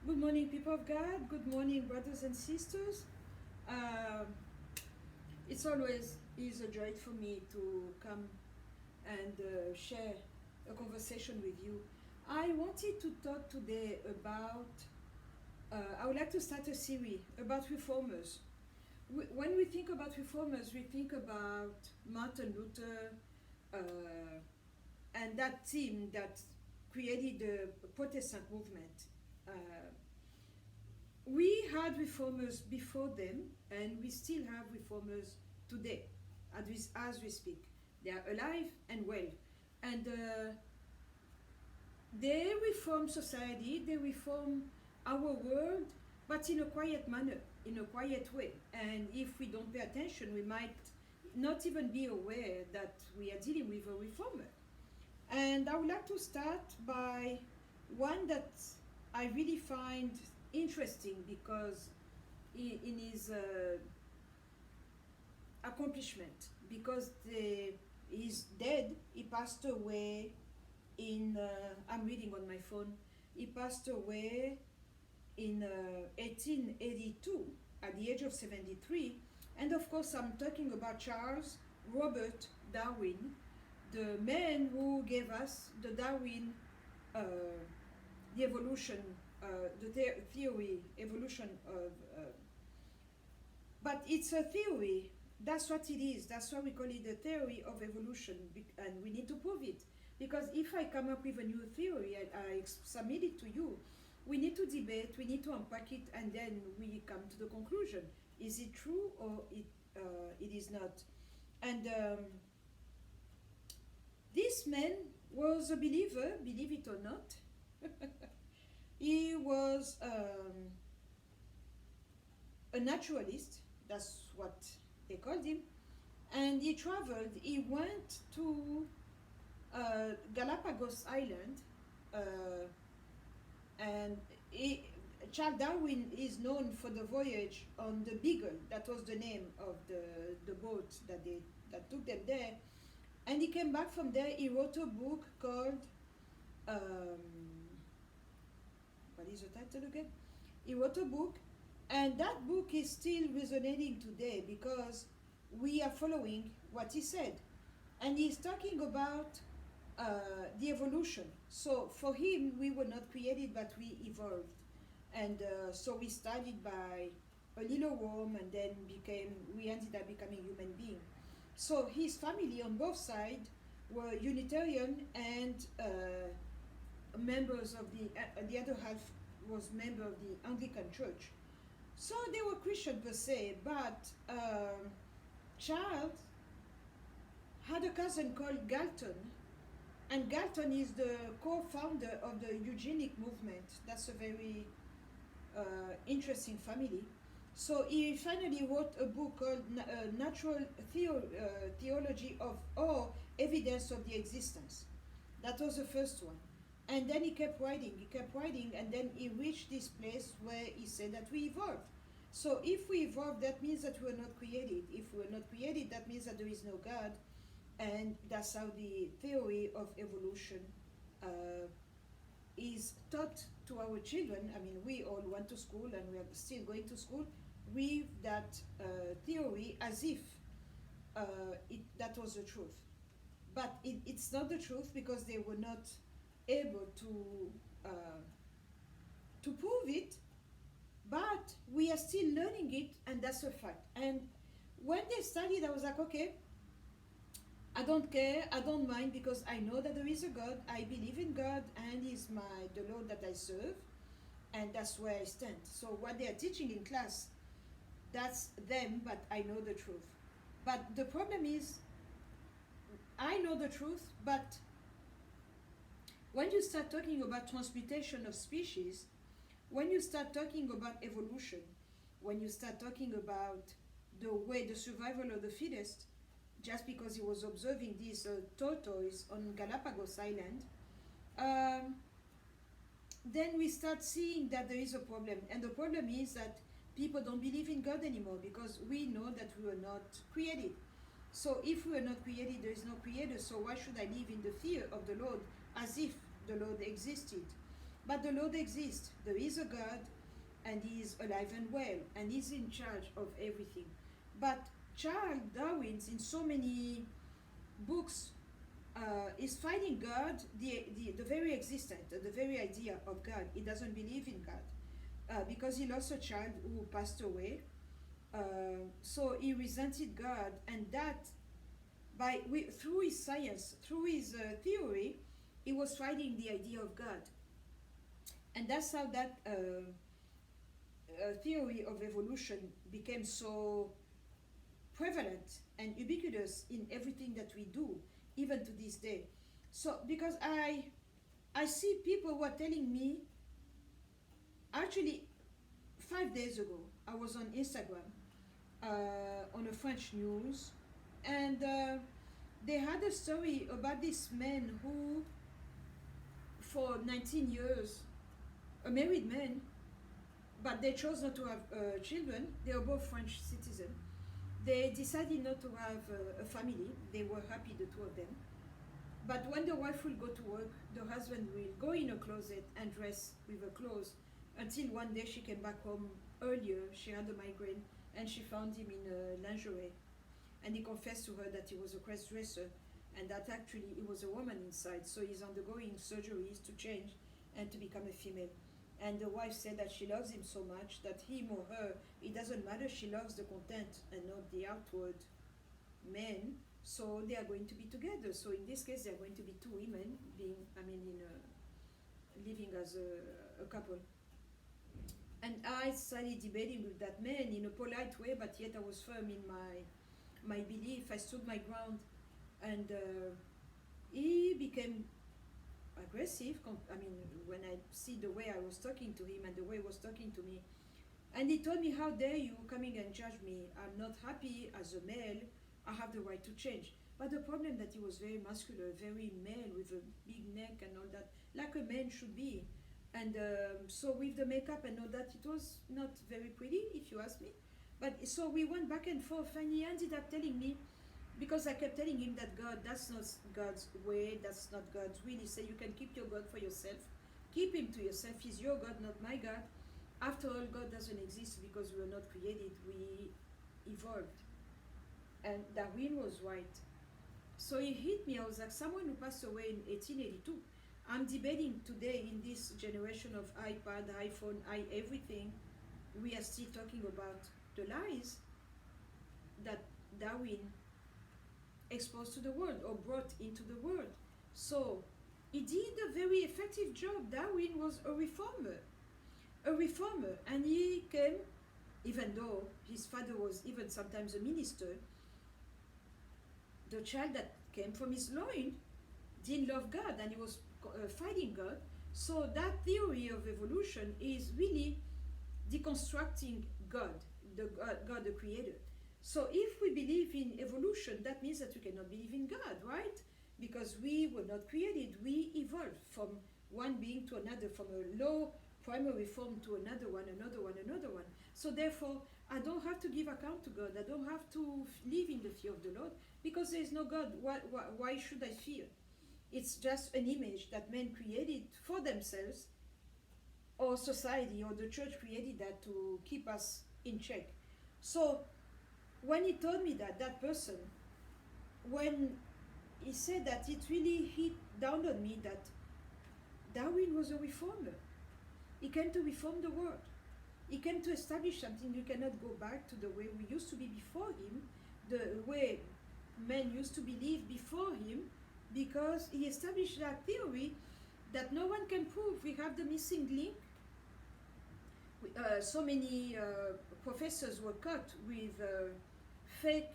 Good morning, people of God. Good morning, brothers and sisters. Um, it's always is a joy for me to come and share a conversation with you. I wanted to talk today about. I would like to start a series about reformers. When we think about reformers, we think about Martin Luther uh, and that team that created the Protestant movement. Uh, we had reformers before them, and we still have reformers today, as we speak. They are alive and well. And they reform society, they reform our world, but in a quiet manner, in a quiet way. And if we don't pay attention, we might not even be aware that we are dealing with a reformer. And I would like to start by one that I really find interesting because in his accomplishment, because he's dead. He passed away in I'm reading on my phone. He passed away in 1882 at the age of 73. And of course, I'm talking about Charles Robert Darwin, the man who gave us the Darwin, uh, the evolution, theory, evolution of. But it's a theory. That's what it is. That's why we call it the theory of evolution, and we need to prove it. Because if I come up with a new theory and I submit it to you, we need to debate, we need to unpack it, and then we come to the conclusion: is it true or it is not? And this man was a believer, believe it or not. He was a naturalist, that's what they called him, and he traveled. He went to Galapagos Island, uh, and Charles Darwin is known for the voyage on the Beagle. That was the name of the boat that took them there. And he came back from there. He wrote a book called um, what is the title again? He wrote a book, and that book is still resonating today because we are following what he said. And he's talking about the evolution. So for him, we were not created, but we evolved. And so we started by a little worm, and then we ended up becoming human beings. So his family on both sides were Unitarian, and members of the other half was member of the Anglican Church. So they were Christian per se, but Charles had a cousin called Galton, and Galton is the co-founder of the eugenic movement. That's a very interesting family. So he finally wrote a book called Natural Theology of or Evidence of the Existence. That was the first one. And then he kept writing, and then he reached this place where he said that we evolved. So if we evolved, that means that we were not created. If we were not created, that means that there is no God. And that's how the theory of evolution uh, is taught to our children. I mean, we all went to school and we are still going to school with that theory as if that was the truth. But it's not the truth because they were not able to prove it. But we are still learning it, and that's a fact. And when they studied, I was like, okay, I don't care, I don't mind, because I know that there is a God. I believe in God, and He's the Lord that I serve, and that's where I stand. So what they are teaching in class, that's them, but I know the truth. But the problem is, I know the truth, but when you start talking about transmutation of species, when you start talking about evolution, when you start talking about the survival of the fittest, just because he was observing these tortoise on Galapagos Island, um, then we start seeing that there is a problem. And the problem is that people don't believe in God anymore because we know that we were not created. So if we are not created, there is no creator. So why should I live in the fear of the Lord as if the Lord existed? But the Lord exists. There is a God, and He is alive and well, and He's in charge of everything. But Charles Darwin, in so many books, is fighting God, the very existence, the very idea of God. He doesn't believe in God because he lost a child who passed away. So he resented God, and that through his science, through his theory, he was fighting the idea of God, and that's how that theory of evolution became so prevalent and ubiquitous in everything that we do, even to this day. So because I see people who are telling me, actually 5 days ago I was on Instagram on a French news, and they had a story about this man who for 19 years, a married man, but they chose not to have children. They were both French citizens. They decided not to have a family. They were happy, the two of them. But when the wife will go to work, the husband will go in a closet and dress with her clothes until one day she came back home earlier. She had a migraine and she found him in lingerie. And he confessed to her that he was a cross dresser and that actually he was a woman inside. So he's undergoing surgeries to change and to become a female. And the wife said that she loves him so much that him or her, it doesn't matter, she loves the content and not the outward men. So they are going to be together. So in this case, they are going to be two women living as a couple. And I started debating with that man in a polite way, but yet I was firm in my belief. I stood my ground, and he became aggressive. When I see the way I was talking to him and the way he was talking to me, and he told me, "How dare you coming and judge me? I'm not happy as a male. I have the right to change." But the problem that he was very muscular, very male with a big neck and all that, like a man should be. And so with the makeup and all that, it was not very pretty, if you ask me. But so we went back and forth, and he ended up telling me, because I kept telling him that God, that's not God's way, that's not God's will. He said, you can keep your God for yourself. Keep him to yourself. He's your God, not my God. After all, God doesn't exist because we were not created, we evolved. And Darwin was right. So it hit me. I was like, someone who passed away in 1882. I'm debating today in this generation of iPad, iPhone, everything. We are still talking about the lies that Darwin exposed to the world or brought into the world. So he did a very effective job. Darwin was a reformer, and he came, even though his father was even sometimes a minister, the child that came from his loin didn't love God, and he was fighting God. So that theory of evolution is really deconstructing God, God the creator. So if we believe in evolution, that means that we cannot believe in God, right? Because we were not created, we evolved from one being to another, from a low primary form to another one. So therefore, I don't have to give account to God. I don't have to live in the fear of the Lord, because there is no God. Why should I fear? It's just an image that men created for themselves, or society or the church created that to keep us in check. So when he told me that person, when he said that, it really hit down on me that Darwin was a reformer. He came to reform the world. He came to establish something. You cannot go back to the way we used to be before him, the way men used to believe before him, because he established that theory that no one can prove. We have the missing link. So many professors were cut with fake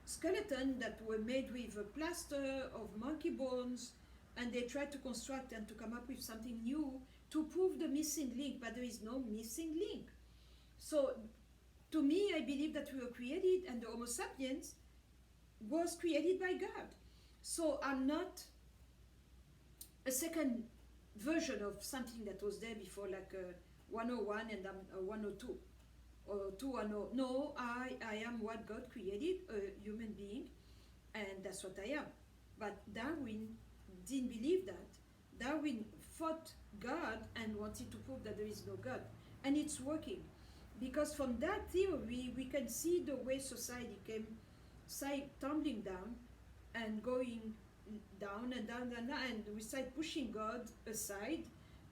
skeleton that were made with a plaster of monkey bones, and they tried to construct and to come up with something new to prove the missing link, but there is no missing link. So to me, I believe that we were created, and the Homo sapiens was created by God. So I'm not a second version of something that was there before, like 101 and I'm 102 or 210. No, I am what God created, a human being, and that's what I am. But Darwin didn't believe that. Darwin fought God and wanted to prove that there is no God. And it's working. Because from that theory, we can see the way society came tumbling down and going down and down and down, and we start pushing God aside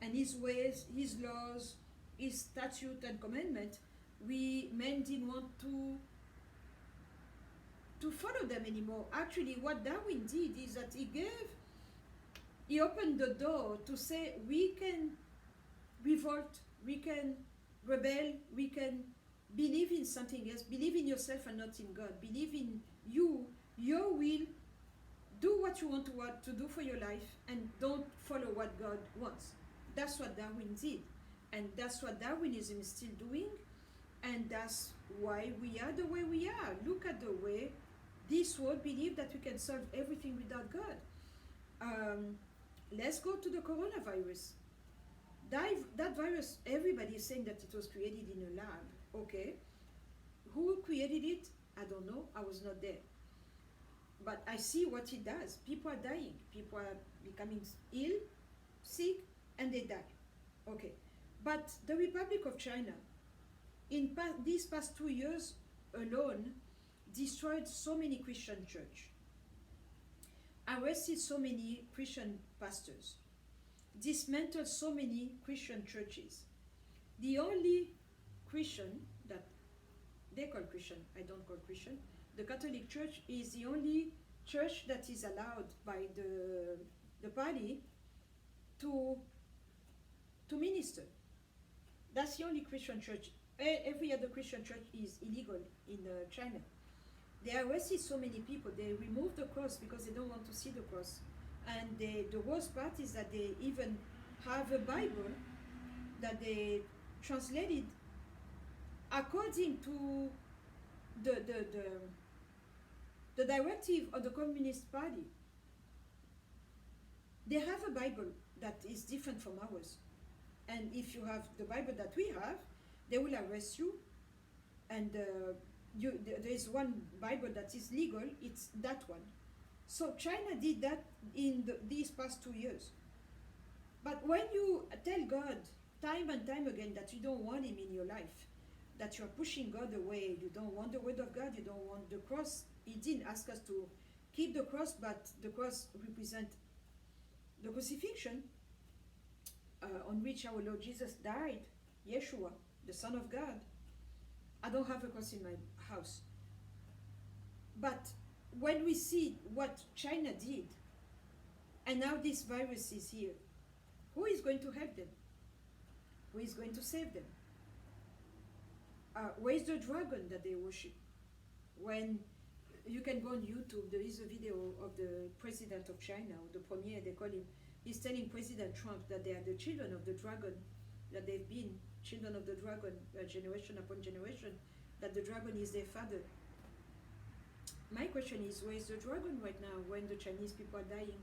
and his ways, his laws, his statute and commandment. We men didn't want to follow them anymore. Actually, what Darwin did is that he opened the door to say we can revolt, we can rebel, we can believe in something else, believe in yourself and not in God, believe in you, your will, do what you want to do for your life, and don't follow what God wants. That's what Darwin did, and that's what Darwinism is still doing, and that's why we are the way we are. Look at the way this world believes that we can solve everything without God. Let's go to the coronavirus. That virus, everybody is saying that it was created in a lab. Okay. Who created it? I don't know. I was not there. But I see what it does. People are dying. People are becoming ill, sick, and they die. Okay. But the Republic of China, in these past 2 years alone, destroyed so many Christian churches, arrested so many Christian pastors, dismantled so many Christian churches. The only Christian that they call Christian, I don't call Christian, the Catholic Church is the only church that is allowed by the party to minister. That's the only Christian church. Every other Christian church is illegal in China. They arrested so many people. They removed the cross because they don't want to see the cross. And the worst part is that they even have a Bible that they translated according to the directive of the Communist Party. They have a Bible that is different from ours. And if you have the Bible that we have, they will arrest you. And there is one Bible that is legal, it's that one. So China did that in these past 2 years. But when you tell God time and time again that you don't want him in your life, that you're pushing God away, you don't want the word of God, you don't want the cross. He didn't ask us to keep the cross, but the cross represents the crucifixion on which our Lord Jesus died, Yeshua, the Son of God. I don't have a cross in my house. But when we see what China did, and now this virus is here, who is going to help them? Who is going to save them? Where is the dragon that they worship? When you can go on YouTube, there is a video of the president of China, or the premier, they call him. He's telling President Trump that they are the children of the dragon, that they've been children of the dragon, generation upon generation, that the dragon is their father. My question is, where is the dragon right now when the Chinese people are dying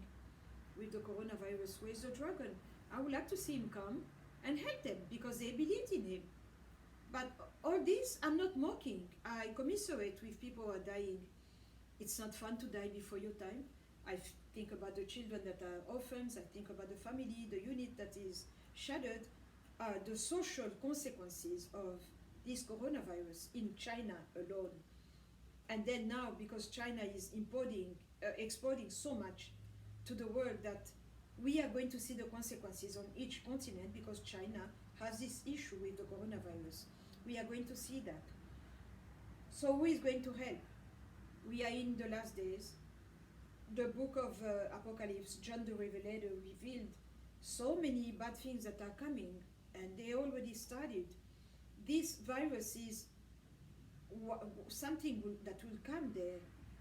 with the coronavirus? Where is the dragon? I would like to see him come and help them because they believed in him. But all this, I'm not mocking. I commiserate with people who are dying. It's not fun to die before your time. I think about the children that are orphans. I think about the family, the unit that is shattered, the social consequences of this coronavirus in China alone. And then now, because China is exporting so much to the world, that we are going to see the consequences on each continent because China has this issue with the coronavirus. We are going to see that. So who is going to help? We are in the last days. The book of Apocalypse, John the Revelator revealed so many bad things that are coming, and they already started. This virus is something that will come there.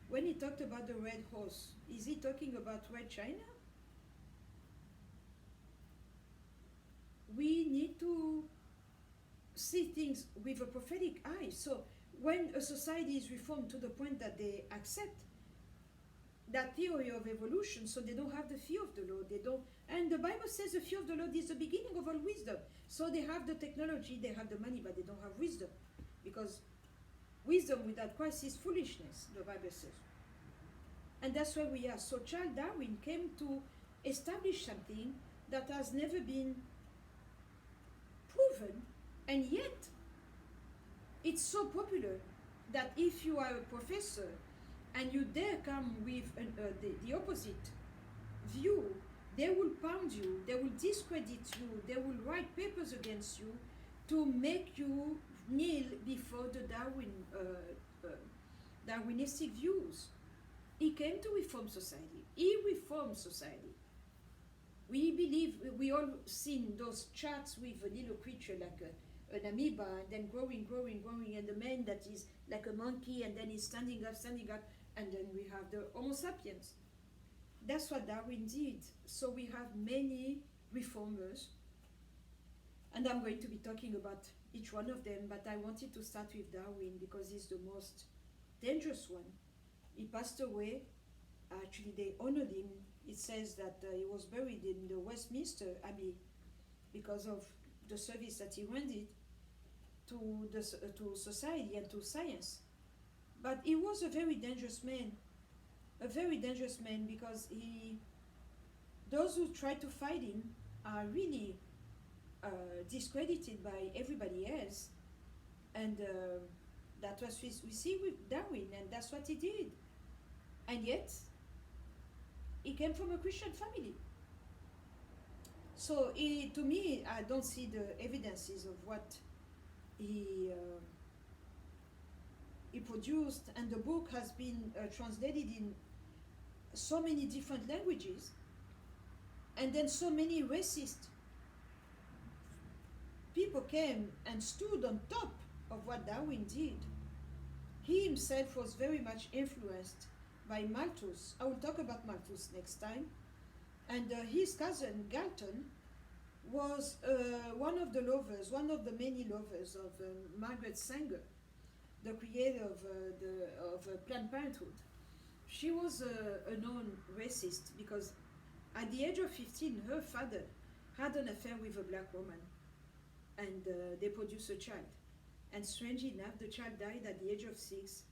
When he talked about the red horse, is he talking about Red China? We need to see things with a prophetic eye. So when a society is reformed to the point that they accept that theory of evolution, so they don't have the fear of the Lord, and the Bible says the fear of the Lord is the beginning of all wisdom. So they have the technology, they have the money, but they don't have wisdom, because wisdom without Christ is foolishness, the Bible says. And that's where we are. So Charles Darwin came to establish something that has never been proven, and yet it's so popular that if you are a professor and you dare come with the opposite view, they will pound you, they will discredit you, they will write papers against you to make you kneel before the Darwinistic views. He came to reform society. He reformed society. We believe, we all seen those charts with a little creature like an amoeba, and then growing, and the man that is like a monkey, and then he's standing up, and then we have the Homo sapiens. That's what Darwin did. So we have many reformers, and I'm going to be talking about each one of them, but I wanted to start with Darwin because he's the most dangerous one. He passed away. Actually, they honored him. It says that he was buried in the Westminster Abbey because of the service that he rendered to society and to science. But he was a very dangerous man, because those who try to fight him are really discredited by everybody else, and that's what we see with Darwin, and that's what he did. And yet, he came from a Christian family. So to me, I don't see the evidences of what he produced, and the book has been translated in so many different languages, and then so many racist people came and stood on top of what Darwin did. He himself was very much influenced by Malthus. I will talk about Malthus next time. And his cousin Galton was one of the many lovers of Margaret Sanger, the creator of Planned Parenthood. She was a known racist because at the age of 15, her father had an affair with a black woman, and they produced a child. And strangely enough, the child died at the age of 6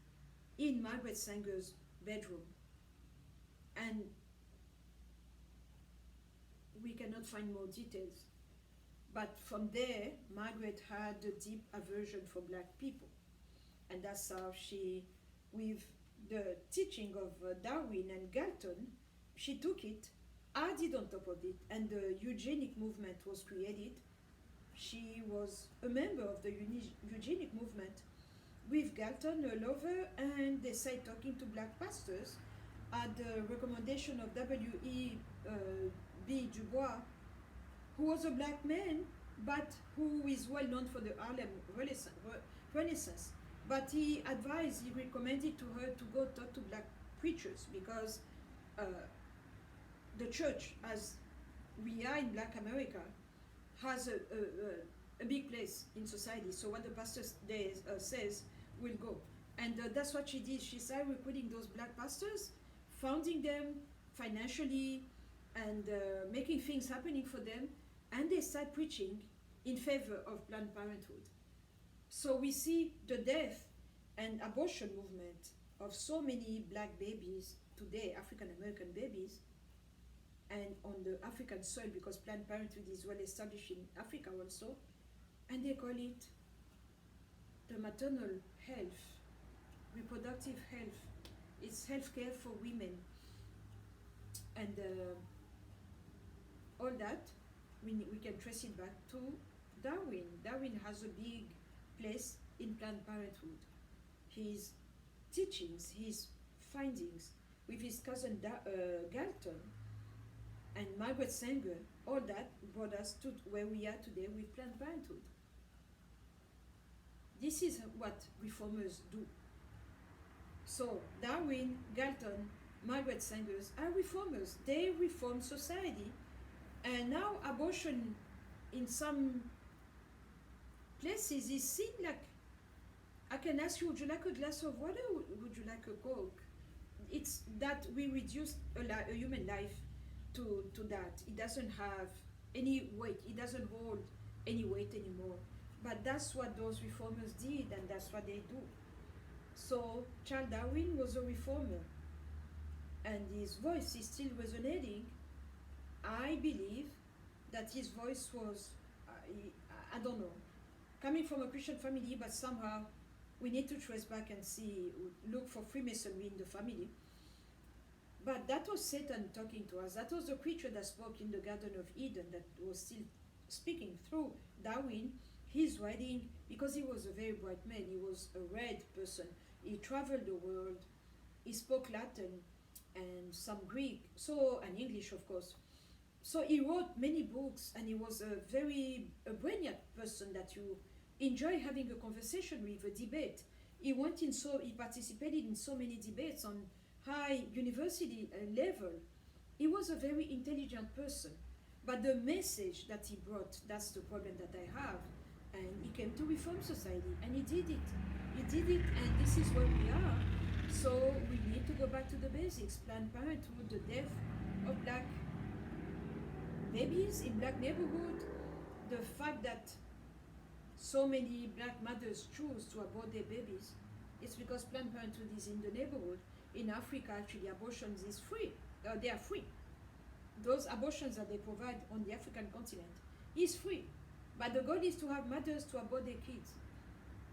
in Margaret Sanger's bedroom. And we cannot find more details. But from there, Margaret had a deep aversion for black people. And that's how she, with the teaching of Darwin and Galton, she took it, added on top of it, and the eugenic movement was created. She was a member of the eugenic movement with Galton, a lover, and they started talking to black pastors at the recommendation of W.E.B. Du Bois, who was a black man, but who is well known for the Harlem Renaissance. But he recommended to her to go talk to black preachers because the church, as we are in Black America, has a big place in society. So what the pastor says will go. And that's what she did. She started recruiting those black pastors, founding them financially, and making things happening for them. And they started preaching in favor of Planned Parenthood. So we see the death and abortion movement of so many black babies today, African American babies, and on the African soil, because Planned Parenthood is well established in Africa also, and they call it the maternal health, reproductive health. It's healthcare for women, and all that we can trace it back to Darwin. Darwin has a big place in Planned Parenthood. His teachings, his findings, with his cousin Galton and Margaret Sanger, all that brought us to where we are today with Planned Parenthood. This is what reformers do. So Darwin, Galton, Margaret Sanger are reformers. They reform society. And now abortion in some places is seen like, I can ask you, would you like a glass of water? Would you like a Coke? It's that we reduce a human life to that. It doesn't have any weight. It doesn't hold any weight anymore. But that's what those reformers did, and that's what they do. So Charles Darwin was a reformer, and his voice is still resonating. I believe that his voice was, I don't know, coming from a Christian family, but somehow we need to trace back and see, look for Freemasonry in the family. But that was Satan talking to us. That was the creature that spoke in the Garden of Eden, that was still speaking through Darwin. He's writing because he was a very bright man. He was a read person. He traveled the world. He spoke Latin and some Greek, so, and English, of course. So he wrote many books, and he was a brilliant person that you enjoy having a conversation with, a debate. He participated in so many debates on high university level. He was a very intelligent person, but the message that he brought, that's the problem that I have. And he came to reform society, and he did it. He did it, and this is where we are. So we need to go back to the basics. Planned Parenthood, the death of black babies in black neighborhood, the fact that so many black mothers choose to abort their babies, it's because Planned Parenthood is in the neighborhood. In Africa, actually, abortions is free. They are free. Those abortions that they provide on the African continent is free. But the goal is to have mothers to abort their kids.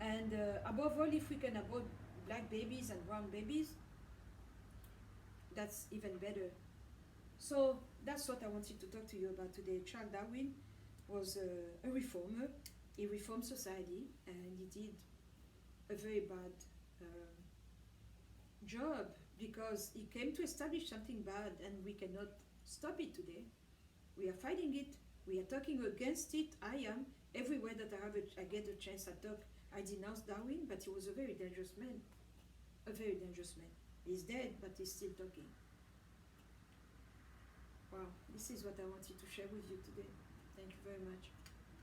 And above all, if we can abort black babies and brown babies, that's even better. So that's what I wanted to talk to you about today. Charles Darwin was a reformer. He reformed society, and he did a very bad job, because he came to establish something bad, and we cannot stop it today. We are fighting it. We are talking against it. I am. Everywhere that I get a chance, I denounce Darwin, but he was a very dangerous man. A very dangerous man. He's dead, but he's still talking. Wow, this is what I wanted to share with you today. Thank you very much.